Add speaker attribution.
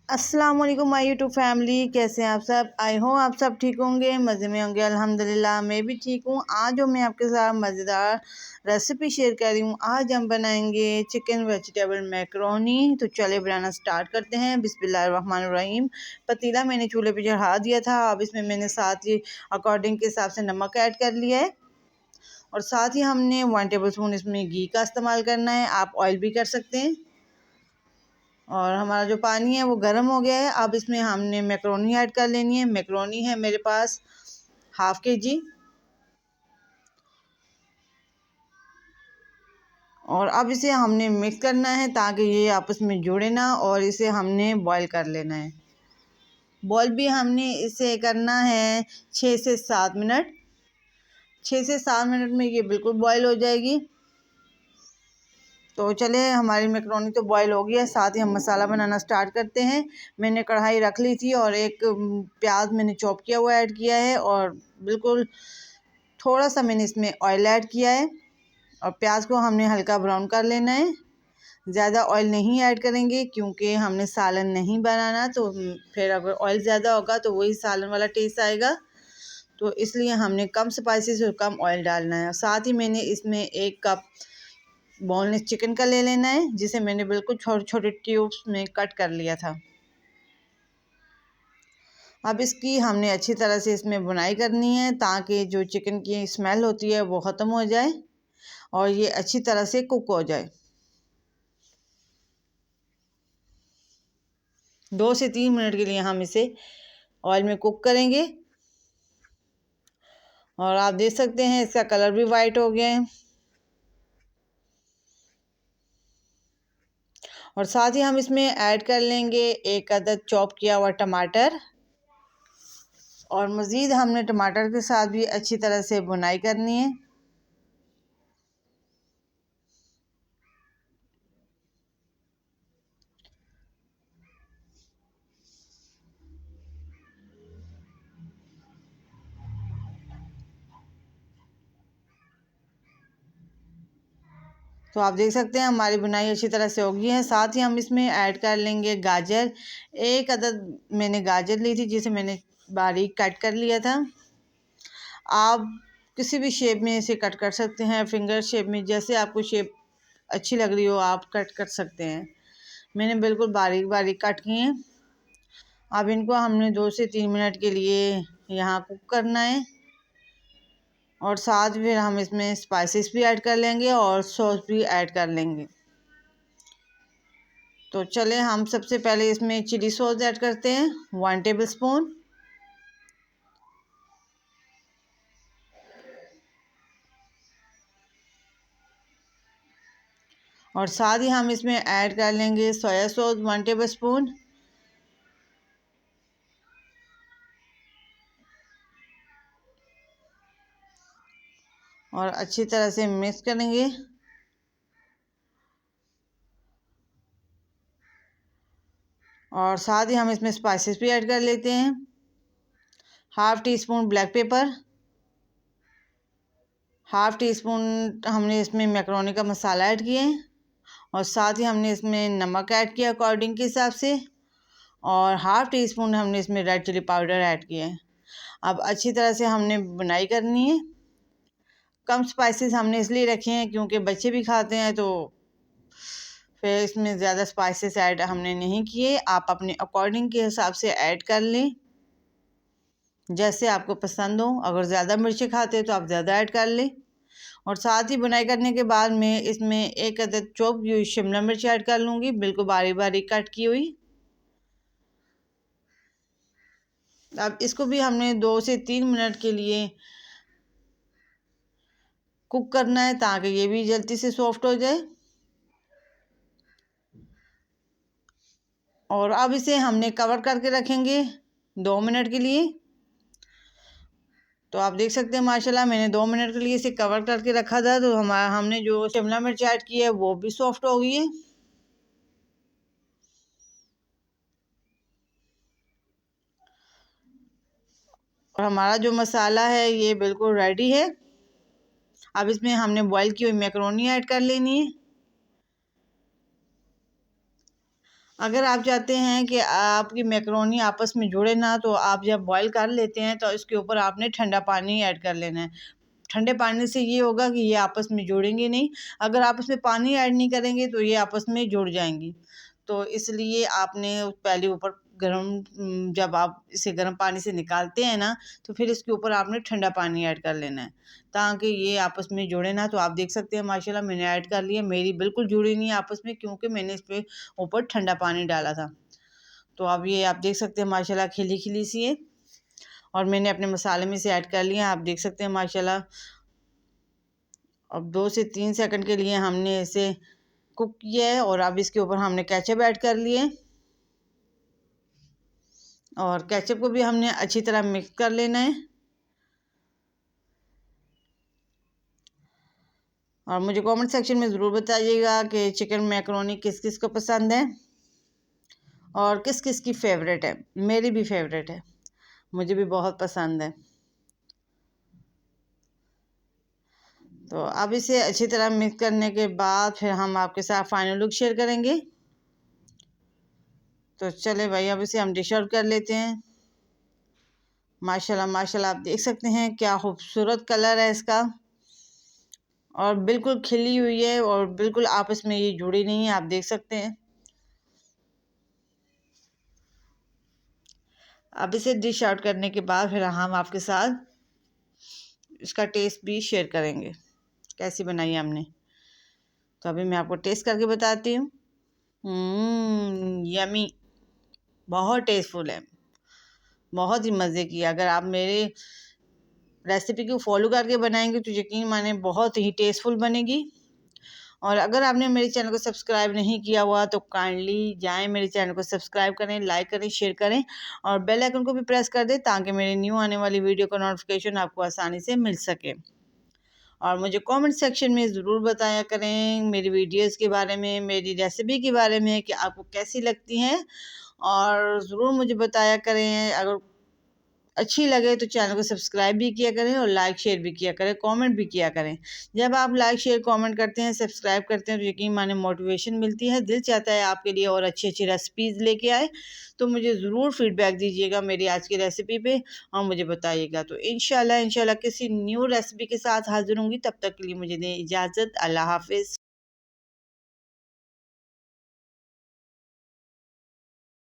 Speaker 1: अस्सलाम वालेकुम my YouTube family, कैसे हैं आप सब। आई हो आप सब ठीक होंगे, मज़े में होंगे। अल्हम्दुलिल्लाह मैं भी ठीक हूँ। आज जो मैं आपके साथ मज़ेदार रेसिपी शेयर कर रही हूँ, आज हम बनाएंगे चिकन वेजिटेबल मैकरोनी। तो चले बनाना स्टार्ट करते हैं। बिस्मिल्लाहिर्रहमानिर्रहीम। पतीला मैंने चूल्हे पे चढ़ा दिया था। अब इसमें मैंने साथ ही अकॉर्डिंग के हिसाब से नमक ऐड कर लिया है और साथ ही हमने 1 टेबल स्पून इसमें घी का इस्तेमाल करना है। आप ऑयल भी कर सकते हैं। और हमारा जो पानी है वो गर्म हो गया है। अब इसमें हमने मैक्रोनी ऐड कर लेनी है। मैक्रोनी है मेरे पास ½ kg। और अब इसे हमने मिक्स करना है ताकि ये आपस में जुड़े ना, और इसे हमने बॉईल कर लेना है। बॉईल भी हमने इसे करना है 6 से 7 मिनट। 6 से 7 मिनट में ये बिल्कुल बॉईल हो जाएगी। तो चले, हमारी मैक्रोनी तो बॉईल हो गई है। साथ ही हम मसाला बनाना स्टार्ट करते हैं। मैंने कढ़ाई रख ली थी और एक प्याज मैंने चॉप किया हुआ ऐड किया है और बिल्कुल थोड़ा सा मैंने इसमें ऑयल ऐड किया है और प्याज को हमने हल्का ब्राउन कर लेना है। ज़्यादा ऑयल नहीं ऐड करेंगे क्योंकि हमने सालन नहीं बनाना, तो फिर अगर ऑयल ज़्यादा होगा तो वही सालन वाला टेस्ट आएगा। तो इसलिए हमने कम स्पाइसेस और कम ऑयल डालना है। साथ ही मैंने इसमें 1 कप बोनलेस चिकन का ले लेना है, जिसे मैंने बिल्कुल छोटे छोटे ट्यूब्स में कट कर लिया था। अब इसकी हमने अच्छी तरह से इसमें बुनाई करनी है ताकि जो चिकन की स्मेल होती है वो ख़त्म हो जाए और ये अच्छी तरह से कुक हो जाए। 2 से 3 मिनट के लिए हम इसे ऑयल में कुक करेंगे। और आप देख सकते हैं इसका कलर भी वाइट हो गया है। और साथ ही हम इसमें ऐड कर लेंगे 1 अदद चॉप किया हुआ टमाटर। और मज़ीद हमने टमाटर के साथ भी अच्छी तरह से बुनाई करनी है। तो आप देख सकते हैं हमारी बुनाई अच्छी तरह से हो गई है। साथ ही हम इसमें ऐड कर लेंगे गाजर। 1 अदद मैंने गाजर ली थी, जिसे मैंने बारीक कट कर लिया था। आप किसी भी शेप में इसे कट कर सकते हैं, फिंगर शेप में, जैसे आपको शेप अच्छी लग रही हो आप कट कर सकते हैं। मैंने बिल्कुल बारीक बारीक कट किए हैं। अब इनको हमने 2 से 3 मिनट के लिए यहाँ कुक करना है। और साथ फिर हम इसमें स्पाइसेस भी ऐड कर लेंगे और सॉस भी ऐड कर लेंगे। तो चले, हम सबसे पहले इसमें चिली सॉस ऐड करते हैं 1 टेबल स्पून। और साथ ही हम इसमें ऐड कर लेंगे सोया सॉस 1 टेबल स्पून। और अच्छी तरह से मिक्स करेंगे। और साथ ही हम इसमें स्पाइसेस भी ऐड कर लेते हैं। ½ टीस्पून ब्लैक पेपर, ½ टीस्पून हमने इसमें मैक्रोनी का मसाला ऐड किए हैं और साथ ही हमने इसमें नमक ऐड किया अकॉर्डिंग के हिसाब से। और ½ टीस्पून हमने इसमें रेड चिली पाउडर ऐड किया है। अब अच्छी तरह से हमने बुनाई करनी है। कम स्पाइसेस हमने इसलिए रखे हैं क्योंकि बच्चे भी खाते हैं, तो फिर इसमें ज़्यादा स्पाइसेस ऐड हमने नहीं किए। आप अपने अकॉर्डिंग के हिसाब से ऐड कर लें, जैसे आपको पसंद हो। अगर ज़्यादा मिर्ची खाते हैं तो आप ज़्यादा ऐड कर लें। और साथ ही बुनाई करने के बाद मैं इसमें 1 अदद चॉप की हुई शिमला मिर्च ऐड कर लूँगी, बिल्कुल बारीक बारीक कट की हुई। अब इसको भी हमने 2 से 3 मिनट के लिए कुक करना है ताकि ये भी जल्दी से सॉफ्ट हो जाए। और अब इसे हमने कवर करके रखेंगे 2 मिनट के लिए। तो आप देख सकते हैं माशाल्लाह मैंने 2 मिनट के लिए इसे कवर करके रखा था, तो हमने जो शिमला मिर्च ऐड की है वो भी सॉफ्ट हो गई है। और हमारा जो मसाला है ये बिल्कुल रेडी है। अब इसमें हमने बॉईल की हुई मैक्रोनी ऐड कर लेनी है। अगर आप चाहते हैं कि आपकी मैक्रोनी आपस में जुड़े ना, तो आप जब बॉईल कर लेते हैं तो इसके ऊपर आपने ठंडा पानी ऐड कर लेना है। ठंडे पानी से ये होगा कि ये आपस में जुड़ेंगे नहीं। अगर आप इसमें पानी ऐड नहीं करेंगे तो ये आपस में जुड़ जाएंगी। तो इसलिए आपने पहले ऊपर जब आप इसे गर्म पानी से निकालते हैं ना, तो फिर इसके ऊपर आपने ठंडा पानी ऐड कर लेना है ताकि ये आपस में जुड़े ना। तो आप देख सकते हैं माशाल्लाह मैंने ऐड कर लिया, मेरी बिल्कुल जुड़ी नहीं आपस में, क्योंकि मैंने इस पर ऊपर ठंडा पानी डाला था। तो अब ये आप देख सकते हैं माशाल्लाह खिली खिली सी है, और मैंने अपने मसाले में से ऐड कर लिया। आप देख सकते हैं माशाल्लाह। अब 2 से 3 सेकंड के लिए हमने इसे कुक किया है, और अब इसके ऊपर हमने केचप ऐड कर लिए, और केचप को भी हमने अच्छी तरह मिक्स कर लेना है। और मुझे कमेंट सेक्शन में ज़रूर बताइएगा कि चिकन मैकरोनी किस किस को पसंद है और किस किस की फेवरेट है। मेरी भी फेवरेट है, मुझे भी बहुत पसंद है। तो अब इसे अच्छी तरह मिक्स करने के बाद फिर हम आपके साथ फाइनल लुक शेयर करेंगे। तो चले भाई, अब इसे हम डिश आउट कर लेते हैं। माशाल्लाह माशाल्लाह, आप देख सकते हैं क्या खूबसूरत कलर है इसका, और बिल्कुल खिली हुई है, और बिल्कुल आपस में ये जुड़ी नहीं है, आप देख सकते हैं। अब इसे डिश आउट करने के बाद फिर हम आपके साथ इसका टेस्ट भी शेयर करेंगे कैसी बनाई है हमने। तो अभी मैं आपको टेस्ट करके बताती हूँ। यमी, बहुत टेस्टफुल है, बहुत ही मज़े की। अगर आप मेरे रेसिपी को फॉलो करके बनाएंगे तो यकीन माने बहुत ही टेस्टफुल बनेगी। और अगर आपने मेरे चैनल को सब्सक्राइब नहीं किया हुआ तो काइंडली जाएं, मेरे चैनल को सब्सक्राइब करें, लाइक करें, शेयर करें, और बेल आइकन को भी प्रेस कर दें ताकि मेरे न्यू आने वाली वीडियो का नोटिफिकेशन आपको आसानी से मिल सके। और मुझे कमेंट सेक्शन में ज़रूर बताया करें मेरी वीडियोस के बारे में, मेरी रेसिपी के बारे में कि आपको कैसी लगती हैं, और ज़रूर मुझे बताया करें। अगर अच्छी लगे तो चैनल को सब्सक्राइब भी किया करें, और लाइक शेयर भी किया करें, कमेंट भी किया करें। जब आप लाइक शेयर कमेंट करते हैं, सब्सक्राइब करते हैं, तो यकीन माने मोटिवेशन मिलती है, दिल चाहता है आपके लिए और अच्छी अच्छी रेसिपीज़ लेके आए। तो मुझे ज़रूर फीडबैक दीजिएगा मेरी आज की रेसिपी पे, और मुझे बताइएगा। तो इंशाल्लाह किसी न्यू रेसिपी के साथ हाजिर होंगी, तब तक के लिए मुझे दें इजाज़त। अल्लाह हाफिज़।